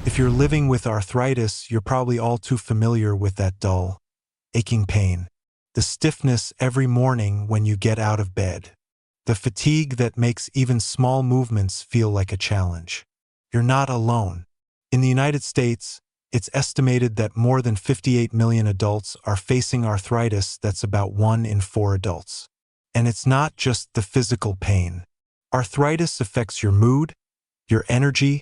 If you're living with arthritis, you're probably all too familiar with that dull, aching pain, the stiffness every morning when you get out of bed, the fatigue that makes even small movements feel like a challenge. You're not alone. In the United States, it's estimated that more than 58 million adults are facing arthritis. That's about 1 in 4 adults. And it's not just the physical pain. Arthritis affects your mood, your energy,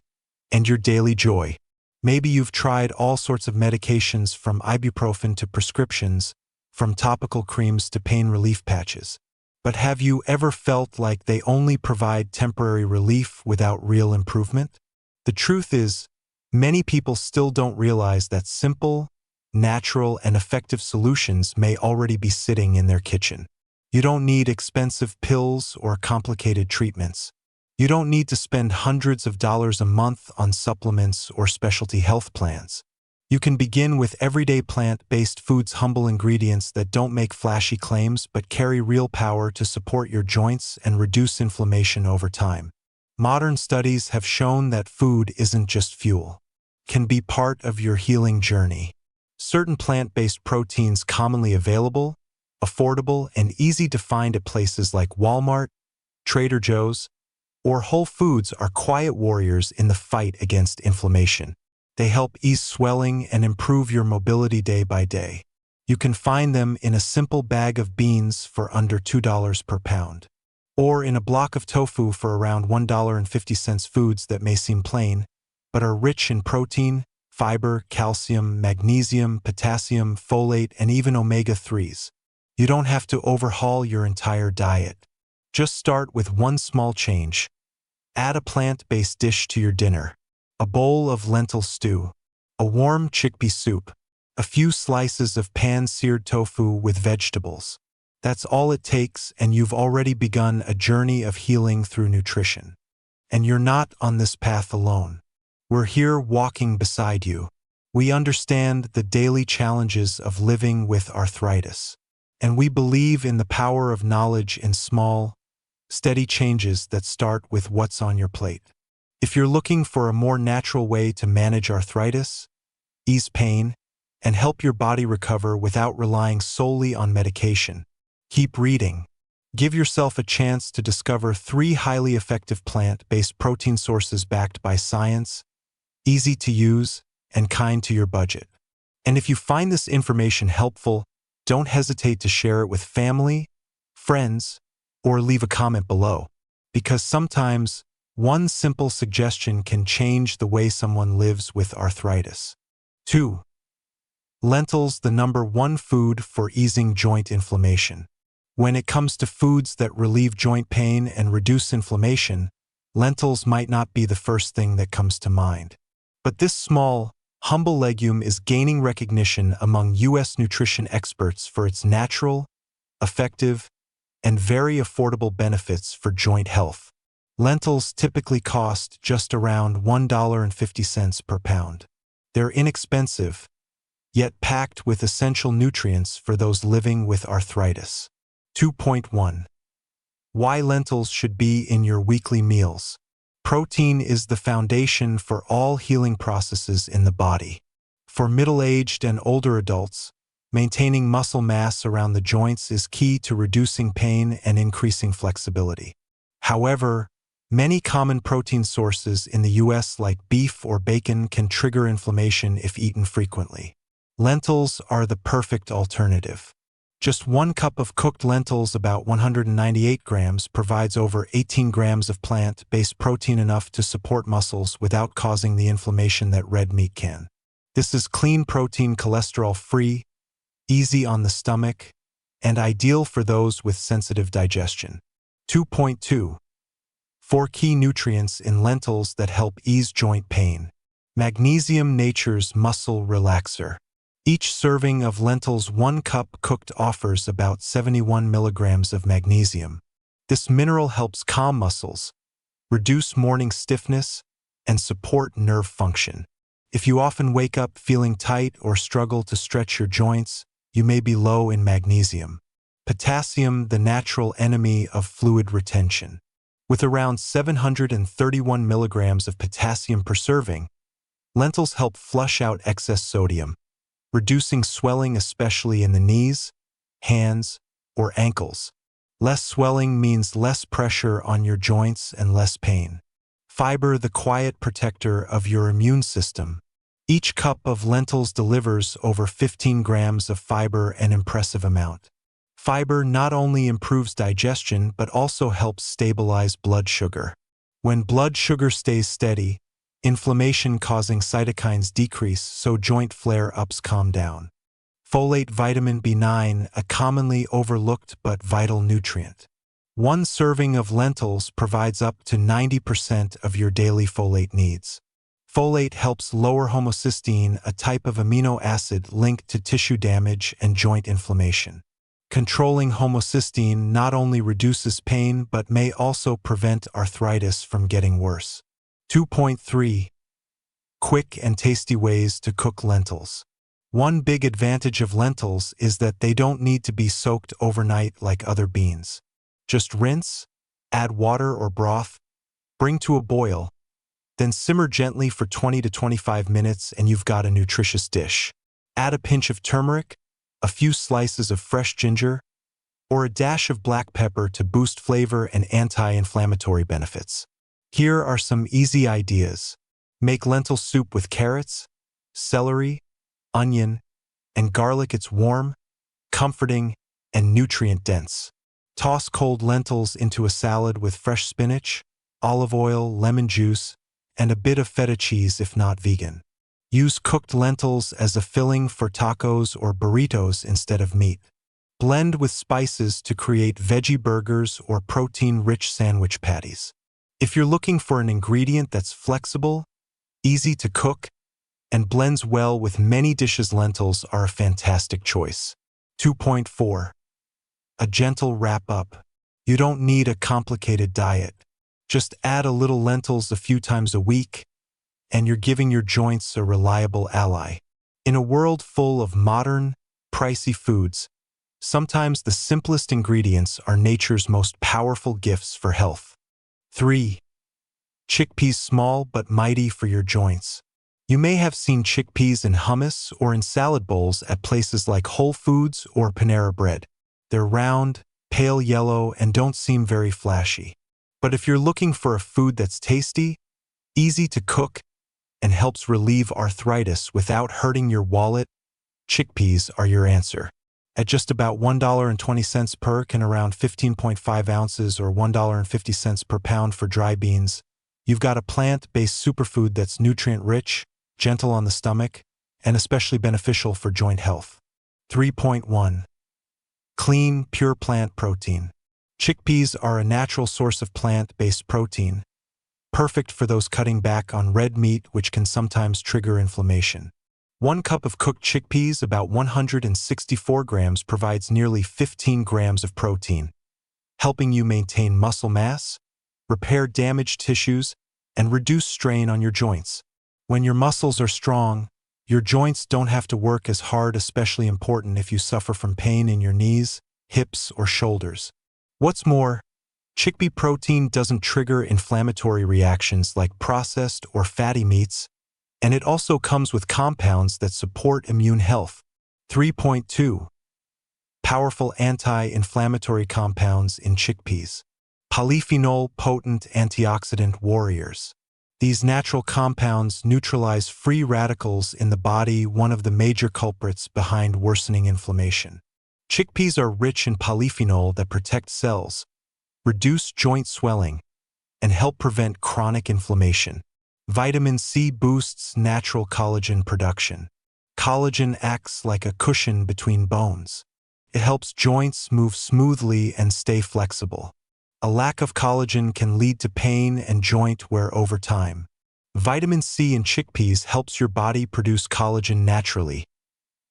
and your daily joy. Maybe you've tried all sorts of medications from ibuprofen to prescriptions, from topical creams to pain relief patches. But have you ever felt like they only provide temporary relief without real improvement? The truth is, many people still don't realize that simple, natural, and effective solutions may already be sitting in their kitchen. You don't need expensive pills or complicated treatments. You don't need to spend hundreds of dollars a month on supplements or specialty health plans. You can begin with everyday plant-based foods, humble ingredients that don't make flashy claims but carry real power to support your joints and reduce inflammation over time. Modern studies have shown that food isn't just fuel. It can be part of your healing journey. Certain plant-based proteins commonly available, affordable, and easy to find at places like Walmart, Trader Joe's, or Whole Foods are quiet warriors in the fight against inflammation. They help ease swelling and improve your mobility day by day. You can find them in a simple bag of beans for under $2 per pound, or in a block of tofu for around $1.50. Foods that may seem plain, but are rich in protein, fiber, calcium, magnesium, potassium, folate, and even omega-3s. You don't have to overhaul your entire diet. Just start with one small change. Add a plant-based dish to your dinner. A bowl of lentil stew, a warm chickpea soup, a few slices of pan-seared tofu with vegetables. That's all it takes, and you've already begun a journey of healing through nutrition. And you're not on this path alone. We're here walking beside you. We understand the daily challenges of living with arthritis. And we believe in the power of knowledge in small, steady changes that start with what's on your plate. If you're looking for a more natural way to manage arthritis, ease pain, and help your body recover without relying solely on medication, keep reading. Give yourself a chance to discover 3 highly effective plant-based protein sources backed by science, easy to use, and kind to your budget. And if you find this information helpful, don't hesitate to share it with family, friends, or leave a comment below, because sometimes one simple suggestion can change the way someone lives with arthritis. 2. Lentils, the #1 food for easing joint inflammation. When it comes to foods that relieve joint pain and reduce inflammation, lentils might not be the first thing that comes to mind. But this small, humble legume is gaining recognition among U.S. nutrition experts for its natural, effective, and very affordable benefits for joint health. Lentils typically cost just around $1.50 per pound. They're inexpensive, yet packed with essential nutrients for those living with arthritis. 2.1. Why lentils should be in your weekly meals. Protein is the foundation for all healing processes in the body. For middle-aged and older adults, maintaining muscle mass around the joints is key to reducing pain and increasing flexibility. However, many common protein sources in the U.S. like beef or bacon can trigger inflammation if eaten frequently. Lentils are the perfect alternative. Just 1 cup of cooked lentils, about 198 grams, provides over 18 grams of plant-based protein, enough to support muscles without causing the inflammation that red meat can. This is clean protein, cholesterol-free, easy on the stomach, and ideal for those with sensitive digestion. 2.2. 4 key nutrients in lentils that help ease joint pain. Magnesium, nature's muscle relaxer. Each serving of lentils 1 cup cooked offers about 71 milligrams of magnesium. This mineral helps calm muscles, reduce morning stiffness, and support nerve function. If you often wake up feeling tight or struggle to stretch your joints, you may be low in magnesium. Potassium, the natural enemy of fluid retention. With around 731 milligrams of potassium per serving, Lentils help flush out excess sodium, reducing swelling especially in the knees, hands, or ankles. Less swelling means less pressure on your joints and less pain. Fiber, the quiet protector of your immune system. Each cup of lentils delivers over 15 grams of fiber, an impressive amount. Fiber not only improves digestion but also helps stabilize blood sugar. When blood sugar stays steady, inflammation-causing cytokines decrease so joint flare-ups calm down. Folate, vitamin B9, a commonly overlooked but vital nutrient. One serving of lentils provides up to 90% of your daily folate needs. Folate helps lower homocysteine, a type of amino acid linked to tissue damage and joint inflammation. Controlling homocysteine not only reduces pain but may also prevent arthritis from getting worse. 2.3. Quick and tasty ways to cook lentils. One big advantage of lentils is that they don't need to be soaked overnight like other beans. Just rinse, add water or broth, bring to a boil, then simmer gently for 20 to 25 minutes and you've got a nutritious dish. Add a pinch of turmeric, a few slices of fresh ginger, or a dash of black pepper to boost flavor and anti-inflammatory benefits. Here are some easy ideas. Make lentil soup with carrots, celery, onion, and garlic. It's warm, comforting, and nutrient-dense. Toss cold lentils into a salad with fresh spinach, olive oil, lemon juice, and a bit of feta cheese if not vegan. Use cooked lentils as a filling for tacos or burritos instead of meat. Blend with spices to create veggie burgers or protein-rich sandwich patties. If you're looking for an ingredient that's flexible, easy to cook, and blends well with many dishes, lentils are a fantastic choice. 2.4. A gentle wrap-up. You don't need a complicated diet. Just add a little lentils a few times a week, and you're giving your joints a reliable ally. In a world full of modern, pricey foods, sometimes the simplest ingredients are nature's most powerful gifts for health. 3. Chickpeas, small but mighty for your joints. You may have seen chickpeas in hummus or in salad bowls at places like Whole Foods or Panera Bread. They're round, pale yellow, and don't seem very flashy. But if you're looking for a food that's tasty, easy to cook, and helps relieve arthritis without hurting your wallet, chickpeas are your answer. At just about $1.20 per can, around 15.5 ounces or $1.50 per pound for dry beans, you've got a plant-based superfood that's nutrient-rich, gentle on the stomach, and especially beneficial for joint health. 3.1. Clean, pure plant protein. Chickpeas are a natural source of plant-based protein, perfect for those cutting back on red meat, which can sometimes trigger inflammation. 1 cup of cooked chickpeas, about 164 grams, provides nearly 15 grams of protein, helping you maintain muscle mass, repair damaged tissues, and reduce strain on your joints. When your muscles are strong, your joints don't have to work as hard, especially important if you suffer from pain in your knees, hips, or shoulders. What's more, chickpea protein doesn't trigger inflammatory reactions like processed or fatty meats, and it also comes with compounds that support immune health. 3.2. Powerful anti-inflammatory compounds in chickpeas. Polyphenol, potent antioxidant warriors. These natural compounds neutralize free radicals in the body, one of the major culprits behind worsening inflammation. Chickpeas are rich in polyphenol that protect cells, reduce joint swelling, and help prevent chronic inflammation. Vitamin C boosts natural collagen production. Collagen acts like a cushion between bones. It helps joints move smoothly and stay flexible. A lack of collagen can lead to pain and joint wear over time. Vitamin C in chickpeas helps your body produce collagen naturally,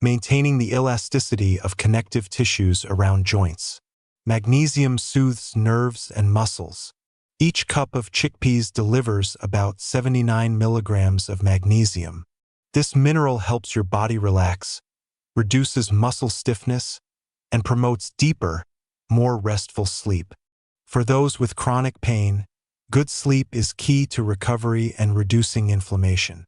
maintaining the elasticity of connective tissues around joints. Magnesium soothes nerves and muscles. Each cup of chickpeas delivers about 79 milligrams of magnesium. This mineral helps your body relax, reduces muscle stiffness, and promotes deeper, more restful sleep. For those with chronic pain, good sleep is key to recovery and reducing inflammation.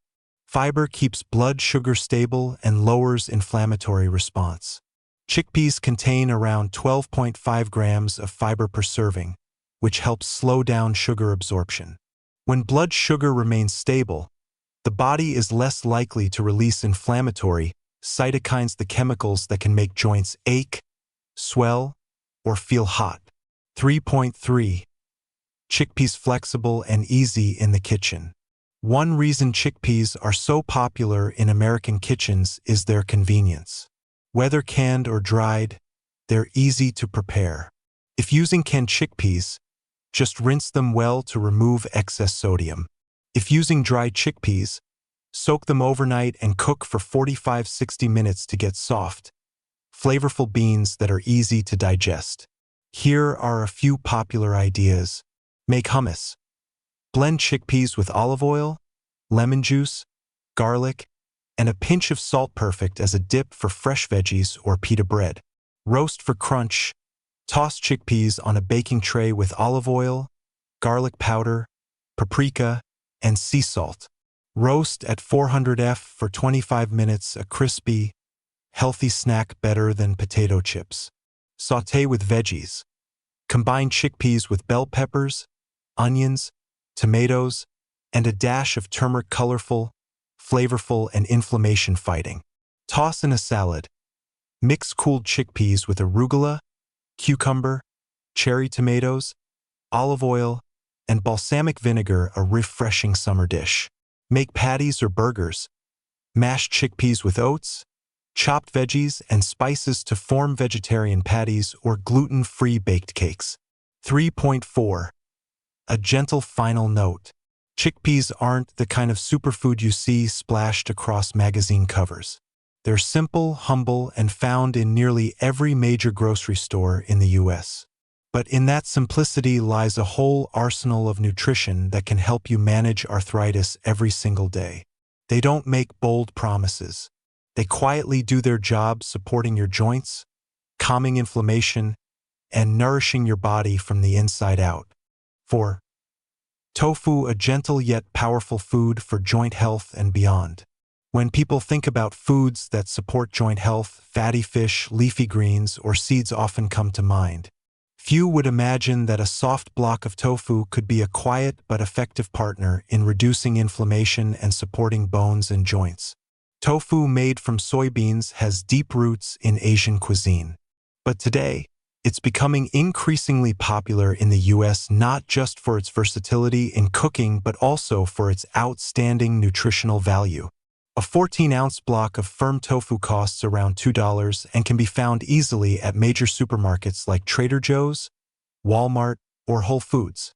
Fiber keeps blood sugar stable and lowers inflammatory response. Chickpeas contain around 12.5 grams of fiber per serving, which helps slow down sugar absorption. When blood sugar remains stable, the body is less likely to release inflammatory cytokines, the chemicals that can make joints ache, swell, or feel hot. 3.3. Chickpeas flexible and easy in the kitchen. One reason chickpeas are so popular in American kitchens is their convenience. Whether canned or dried, they're easy to prepare. If using canned chickpeas, just rinse them well to remove excess sodium. If using dried chickpeas, soak them overnight and cook for 45–60 minutes to get soft, flavorful beans that are easy to digest. Here are a few popular ideas. Make hummus. Blend chickpeas with olive oil, lemon juice, garlic, and a pinch of salt, perfect as a dip for fresh veggies or pita bread. Roast for crunch. Toss chickpeas on a baking tray with olive oil, garlic powder, paprika, and sea salt. Roast at 400 F for 25 minutes, a crispy, healthy snack better than potato chips. Sauté with veggies. Combine chickpeas with bell peppers, onions, tomatoes, and a dash of turmeric, colorful, flavorful, and inflammation-fighting. Toss in a salad. Mix cooled chickpeas with arugula, cucumber, cherry tomatoes, olive oil, and balsamic vinegar, a refreshing summer dish. Make patties or burgers. Mash chickpeas with oats, chopped veggies, and spices to form vegetarian patties or gluten-free baked cakes. 3.4. A gentle final note. Chickpeas aren't the kind of superfood you see splashed across magazine covers. They're simple, humble, and found in nearly every major grocery store in the U.S. But in that simplicity lies a whole arsenal of nutrition that can help you manage arthritis every single day. They don't make bold promises. They quietly do their job, supporting your joints, calming inflammation, and nourishing your body from the inside out. 4. Tofu, a gentle yet powerful food for joint health and beyond. When people think about foods that support joint health, fatty fish, leafy greens, or seeds often come to mind. Few would imagine that a soft block of tofu could be a quiet but effective partner in reducing inflammation and supporting bones and joints. Tofu, made from soybeans, has deep roots in Asian cuisine. But today, it's becoming increasingly popular in the U.S. not just for its versatility in cooking but also for its outstanding nutritional value. A 14-ounce block of firm tofu costs around $2 and can be found easily at major supermarkets like Trader Joe's, Walmart, or Whole Foods.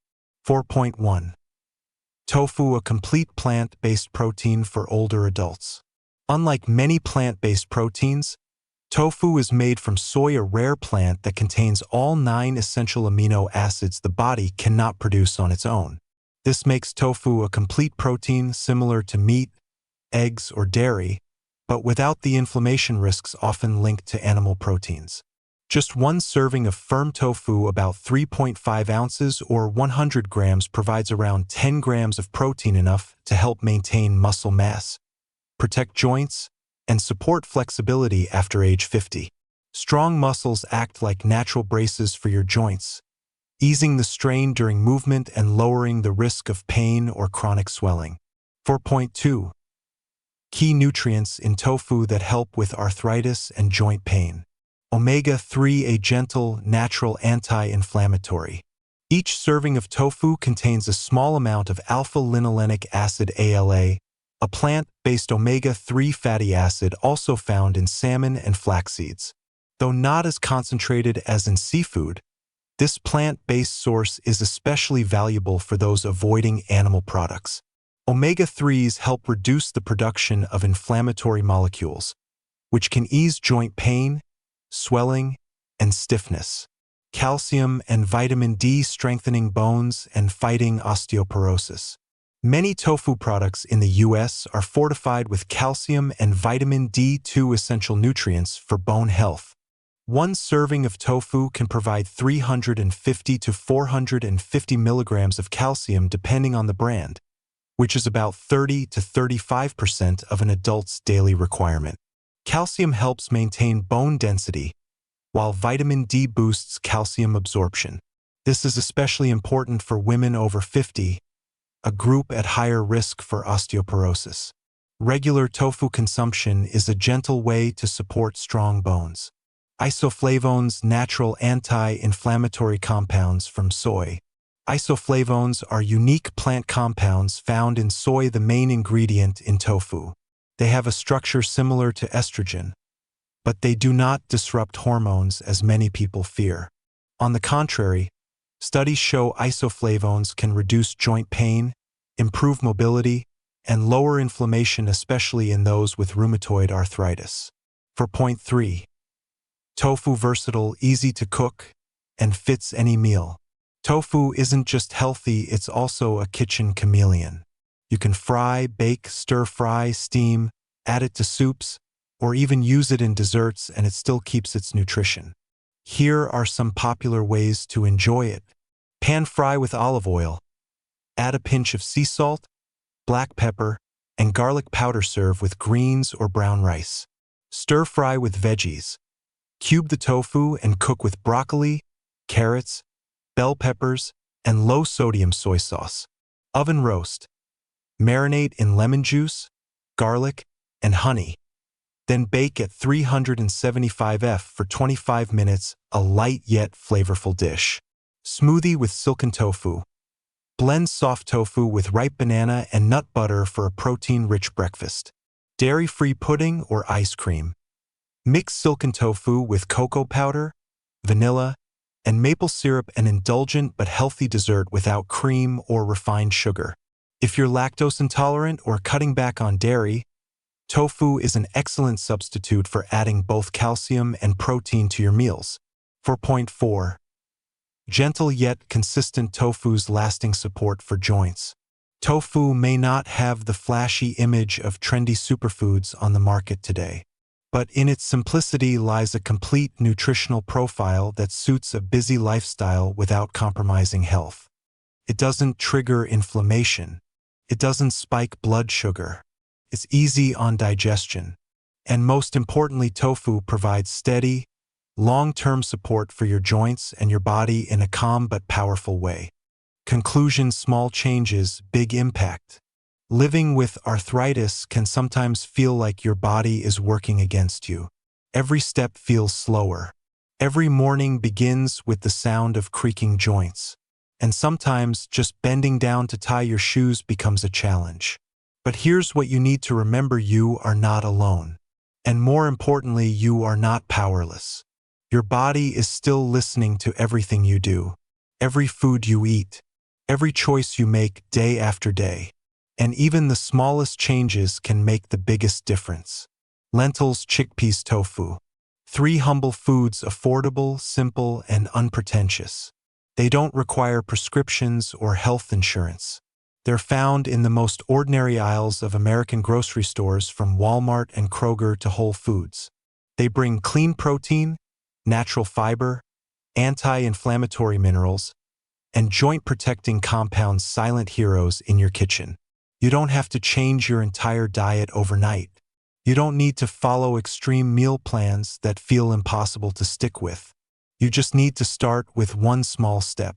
4.1. Tofu, a complete plant-based protein for older adults. Unlike many plant-based proteins, tofu is made from soy, a rare plant that contains all 9 essential amino acids the body cannot produce on its own. This makes tofu a complete protein similar to meat, eggs, or dairy, but without the inflammation risks often linked to animal proteins. Just one serving of firm tofu, about 3.5 ounces or 100 grams, provides around 10 grams of protein, enough to help maintain muscle mass, protect joints, and support flexibility after age 50. Strong muscles act like natural braces for your joints, easing the strain during movement and lowering the risk of pain or chronic swelling. 4.2. Key nutrients in tofu that help with arthritis and joint pain. Omega-3, a gentle, natural anti-inflammatory. Each serving of tofu contains a small amount of alpha-linolenic acid, ALA, a plant-based omega-3 fatty acid also found in salmon and flax seeds. Though not as concentrated as in seafood, this plant-based source is especially valuable for those avoiding animal products. Omega-3s help reduce the production of inflammatory molecules, which can ease joint pain, swelling, and stiffness. Calcium and vitamin D, strengthening bones and fighting osteoporosis. Many tofu products in the U.S. are fortified with calcium and vitamin D2, essential nutrients for bone health. One serving of tofu can provide 350 to 450 milligrams of calcium depending on the brand, which is about 30 to 35% of an adult's daily requirement. Calcium helps maintain bone density, while vitamin D boosts calcium absorption. This is especially important for women over 50, a group at higher risk for osteoporosis. Regular tofu consumption is a gentle way to support strong bones. Isoflavones, natural anti-inflammatory compounds from soy. Isoflavones are unique plant compounds found in soy, the main ingredient in tofu. They have a structure similar to estrogen, but they do not disrupt hormones as many people fear. On the contrary, studies show isoflavones can reduce joint pain, improve mobility, and lower inflammation, especially in those with rheumatoid arthritis. For point 3, tofu versatile, easy to cook, and fits any meal. Tofu isn't just healthy, it's also a kitchen chameleon. You can fry, bake, stir-fry, steam, add it to soups, or even use it in desserts and it still keeps its nutrition. Here are some popular ways to enjoy it. Pan fry with olive oil. Add a pinch of sea salt, black pepper, and garlic powder. Serve with greens or brown rice. Stir fry with veggies. Cube the tofu and cook with broccoli, carrots, bell peppers, and low-sodium soy sauce. Oven roast. Marinate in lemon juice, garlic, and honey. Then bake at 375 F for 25 minutes, a light yet flavorful dish. Smoothie with silken tofu. Blend soft tofu with ripe banana and nut butter for a protein-rich breakfast. Dairy-free pudding or ice cream. Mix silken tofu with cocoa powder, vanilla, and maple syrup, an indulgent but healthy dessert without cream or refined sugar. If you're lactose intolerant or cutting back on dairy, tofu is an excellent substitute for adding both calcium and protein to your meals. For point 4, gentle yet consistent tofu's lasting support for joints. Tofu may not have the flashy image of trendy superfoods on the market today, but in its simplicity lies a complete nutritional profile that suits a busy lifestyle without compromising health. It doesn't trigger inflammation. It doesn't spike blood sugar. It's easy on digestion. And most importantly, tofu provides steady, long-term support for your joints and your body in a calm but powerful way. Conclusion: small changes, big impact. Living with arthritis can sometimes feel like your body is working against you. Every step feels slower. Every morning begins with the sound of creaking joints. And sometimes just bending down to tie your shoes becomes a challenge. But here's what you need to remember: you are not alone. And more importantly, you are not powerless. Your body is still listening to everything you do, every food you eat, every choice you make day after day. And even the smallest changes can make the biggest difference. Lentils, chickpeas, tofu. 3 humble foods, affordable, simple, and unpretentious. They don't require prescriptions or health insurance. They're found in the most ordinary aisles of American grocery stores, from Walmart and Kroger to Whole Foods. They bring clean protein, natural fiber, anti-inflammatory minerals, and joint-protecting compounds, silent heroes in your kitchen. You don't have to change your entire diet overnight. You don't need to follow extreme meal plans that feel impossible to stick with. You just need to start with one small step.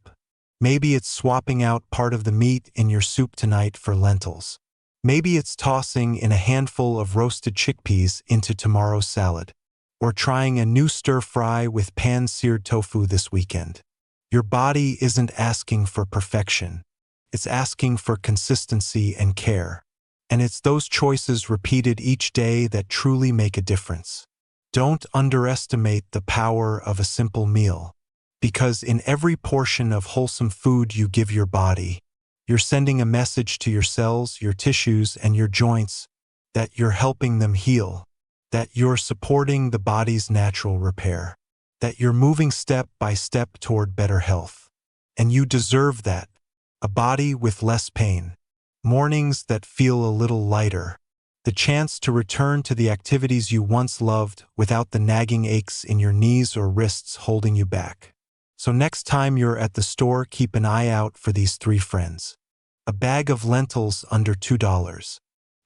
Maybe it's swapping out part of the meat in your soup tonight for lentils. Maybe it's tossing in a handful of roasted chickpeas into tomorrow's salad. Or trying a new stir-fry with pan-seared tofu this weekend. Your body isn't asking for perfection. It's asking for consistency and care. And it's those choices repeated each day that truly make a difference. Don't underestimate the power of a simple meal. Because in every portion of wholesome food you give your body, you're sending a message to your cells, your tissues, and your joints that you're helping them heal, that you're supporting the body's natural repair, that you're moving step by step toward better health. And you deserve that. A body with less pain, mornings that feel a little lighter, the chance to return to the activities you once loved without the nagging aches in your knees or wrists holding you back. So next time you're at the store, keep an eye out for these 3 friends. a bag of lentils under $2,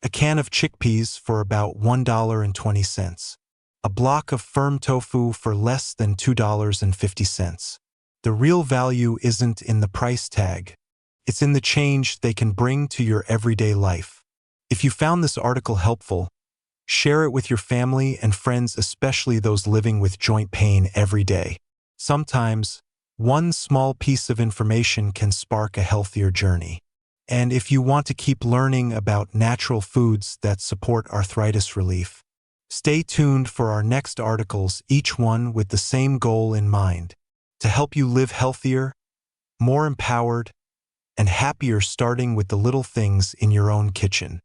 a can of chickpeas for about $1.20, a block of firm tofu for less than $2.50. The real value isn't in the price tag. It's in the change they can bring to your everyday life. If you found this article helpful, share it with your family and friends, especially those living with joint pain every day. Sometimes, one small piece of information can spark a healthier journey. And if you want to keep learning about natural foods that support arthritis relief, stay tuned for our next articles, each one with the same goal in mind: to help you live healthier, more empowered, and happier, starting with the little things in your own kitchen.